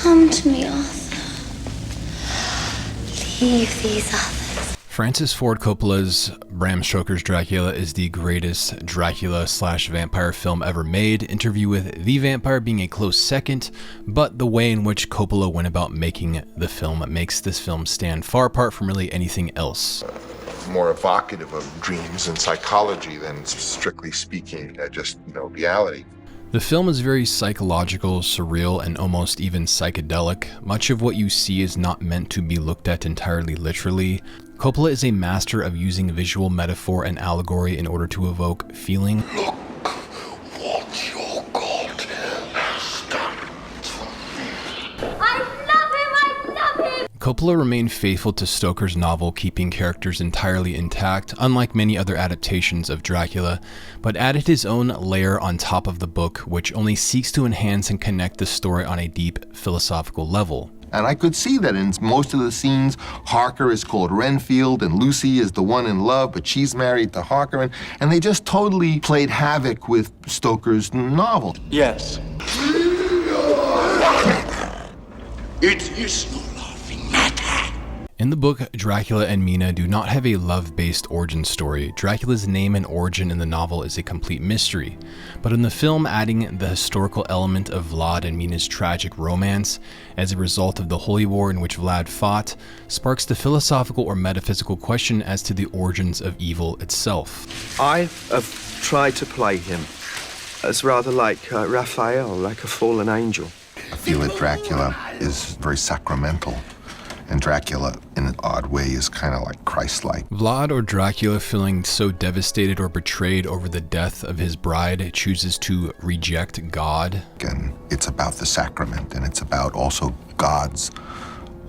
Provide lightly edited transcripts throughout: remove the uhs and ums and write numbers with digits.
Come to me, Arthur. Leave these others. Francis Ford Coppola's Bram Stoker's Dracula is the greatest Dracula/vampire film ever made, Interview with the Vampire being a close second, but the way in which Coppola went about making the film makes this film stand far apart from really anything else. More evocative of dreams and psychology than, strictly speaking, just reality. The film is very psychological, surreal, and almost even psychedelic. Much of what you see is not meant to be looked at entirely literally. Coppola is a master of using visual metaphor and allegory in order to evoke feeling. Look what your God has done for me. I love him! Coppola remained faithful to Stoker's novel, keeping characters entirely intact, unlike many other adaptations of Dracula, but added his own layer on top of the book, which only seeks to enhance and connect the story on a deep philosophical level. And I could see that in most of the scenes, Harker is called Renfield, and Lucy is the one in love, but she's married to Harker, and they just totally played havoc with Stoker's novel. Yes. It is no laughing matter. In the book, Dracula and Mina do not have a love-based origin story. Dracula's name and origin in the novel is a complete mystery. But in the film, adding the historical element of Vlad and Mina's tragic romance as a result of the Holy War in which Vlad fought, sparks the philosophical or metaphysical question as to the origins of evil itself. I have tried to play him as rather like Raphael, like a fallen angel. I feel that Dracula is very sacramental. And Dracula, in an odd way, is kind of like Christ-like. Vlad, or Dracula, feeling so devastated or betrayed over the death of his bride, chooses to reject God. And it's about the sacrament, and it's about also God's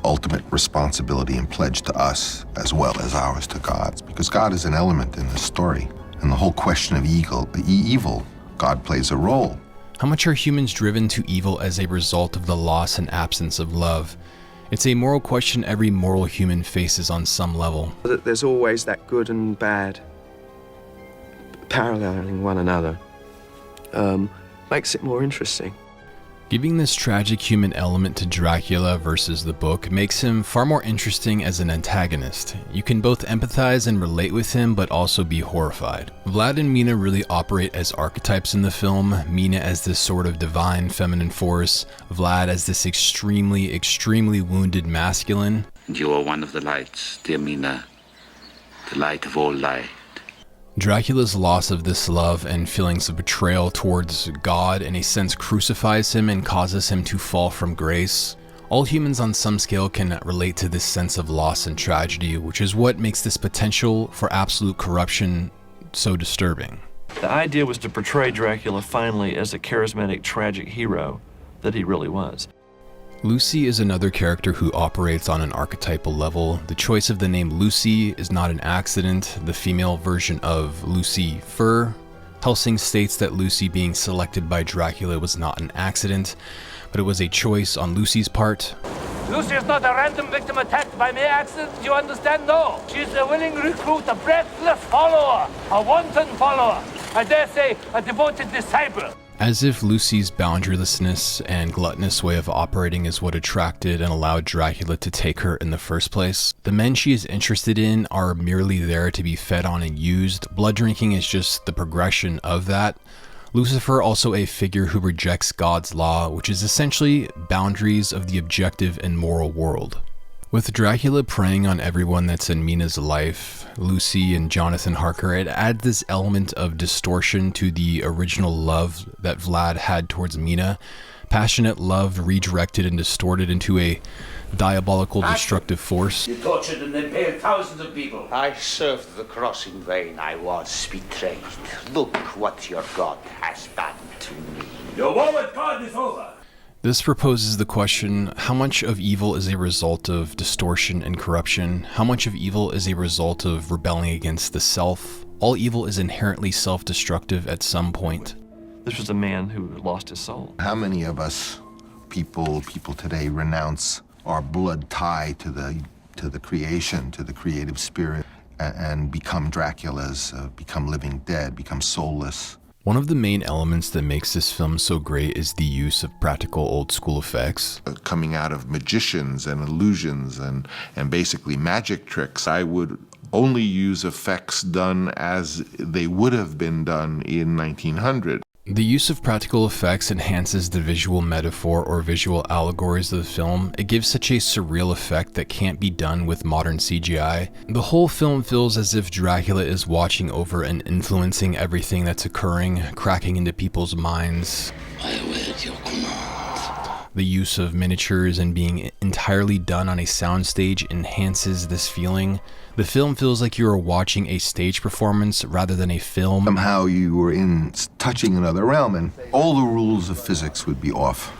ultimate responsibility and pledge to us, as well as ours to God's. Because God is an element in this story. And the whole question of evil, God plays a role. How much are humans driven to evil as a result of the loss and absence of love? It's a moral question every moral human faces on some level. There's always that good and bad paralleling one another. Makes it more interesting. Giving this tragic human element to Dracula versus the book makes him far more interesting as an antagonist. You can both empathize and relate with him, but also be horrified. Vlad and Mina really operate as archetypes in the film, Mina as this sort of divine feminine force, Vlad as this extremely, extremely wounded masculine. You are one of the lights, dear Mina, the light of all light. Dracula's loss of this love and feelings of betrayal towards God in a sense crucifies him and causes him to fall from grace. All humans on some scale can relate to this sense of loss and tragedy, which is what makes this potential for absolute corruption so disturbing. The idea was to portray Dracula finally as a charismatic, tragic hero that he really was. Lucy is another character who operates on an archetypal level. The choice of the name Lucy is not an accident. The female version of Lucifer. Helsing states that Lucy being selected by Dracula was not an accident, but it was a choice on Lucy's part. Lucy is not a random victim attacked by mere accident, you understand? No. She's a willing recruit, a breathless follower, a wanton follower, I dare say a devoted disciple. As if Lucy's boundarylessness and gluttonous way of operating is what attracted and allowed Dracula to take her in the first place. The men she is interested in are merely there to be fed on and used. Blood drinking is just the progression of that. Lucifer, also a figure who rejects God's law, which is essentially boundaries of the objective and moral world. With Dracula preying on everyone that's in Mina's life, Lucy and Jonathan Harker, it adds this element of distortion to the original love that Vlad had towards Mina. Passionate love redirected and distorted into a diabolical, destructive force. You tortured and impaled thousands of people. I served the cross in vain. I was betrayed. Look what your God has done to me. Your war with God is over. This proposes the question, how much of evil is a result of distortion and corruption? How much of evil is a result of rebelling against the self? All evil is inherently self-destructive at some point. This was a man who lost his soul. How many of us, people today, renounce our blood tie to the creation, to the creative spirit, and become Draculas, become living dead, become soulless? One of the main elements that makes this film so great is the use of practical old school effects. Coming out of magicians and illusions and basically magic tricks, I would only use effects done as they would have been done in 1900. The use of practical effects enhances the visual metaphor or visual allegories of the film. It gives such a surreal effect that can't be done with modern CGI. The whole film feels as if Dracula is watching over and influencing everything that's occurring, cracking into people's minds. I await your command. The use of miniatures and being entirely done on a soundstage enhances this feeling. The film feels like you are watching a stage performance rather than a film. Somehow you were touching another realm, and all the rules of physics would be off.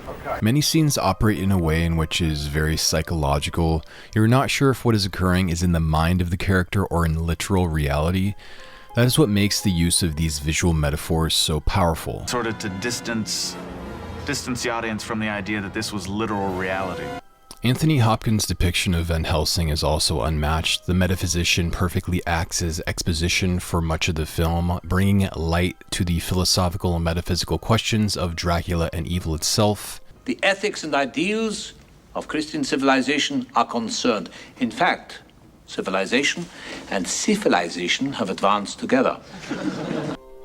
Many scenes operate in a way in which is very psychological. You're not sure if what is occurring is in the mind of the character or in literal reality. That is what makes the use of these visual metaphors so powerful. Sort of to distance the audience from the idea that this was literal reality. Anthony Hopkins' depiction of Van Helsing is also unmatched. The metaphysician perfectly acts as exposition for much of the film, bringing light to the philosophical and metaphysical questions of Dracula and evil itself. The ethics and ideals of Christian civilization are concerned. In fact, civilization and civilization have advanced together.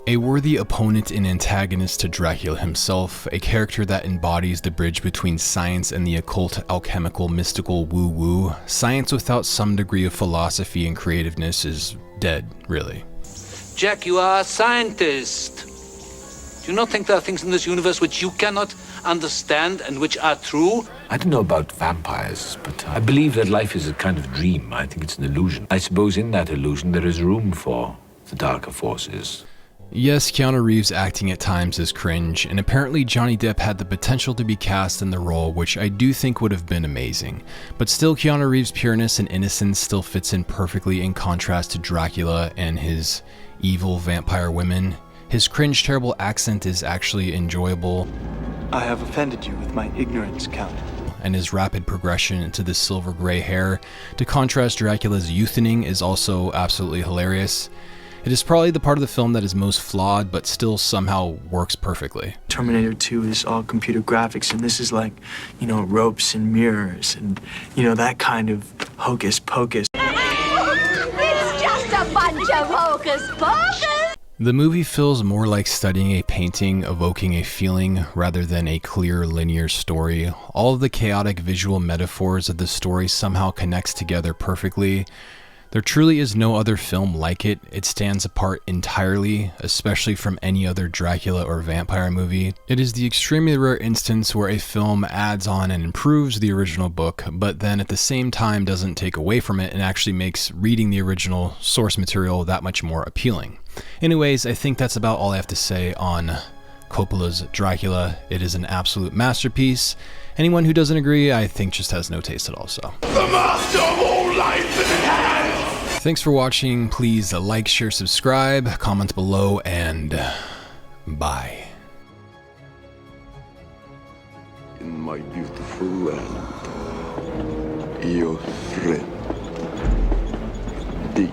A worthy opponent and antagonist to Dracula himself, a character that embodies the bridge between science and the occult, alchemical, mystical woo-woo. Science without some degree of philosophy and creativeness is dead, really. Jack, you are a scientist. Do you not think there are things in this universe which you cannot understand and which are true? I don't know about vampires, but I believe that life is a kind of dream. I think it's an illusion. I suppose in that illusion there is room for the darker forces. Yes, Keanu Reeves acting at times is cringe, and apparently Johnny Depp had the potential to be cast in the role, which I do think would have been amazing. But still, Keanu Reeves' pureness and innocence still fits in perfectly in contrast to Dracula and his evil vampire women. His cringe, terrible accent is actually enjoyable. I have offended you with my ignorance, Count. And his rapid progression into the silver gray hair, to contrast Dracula's youthening, is also absolutely hilarious. It is probably the part of the film that is most flawed, but still somehow works perfectly. Terminator 2 is all computer graphics, and this is like, ropes and mirrors and, that kind of hocus pocus. It's just a bunch of hocus pocus! The movie feels more like studying a painting, evoking a feeling, rather than a clear linear story. All of the chaotic visual metaphors of the story somehow connects together perfectly. There truly is no other film like it. It stands apart entirely, especially from any other Dracula or vampire movie. It is the extremely rare instance where a film adds on and improves the original book, but then at the same time doesn't take away from it and actually makes reading the original source material that much more appealing. Anyways, I think that's about all I have to say on Coppola's Dracula. It is an absolute masterpiece. Anyone who doesn't agree, I think just has no taste at all, so. The master of all life is in hand! Thanks for watching. Please like, share, subscribe, comment below, and bye. In my beautiful land, your friend, thee.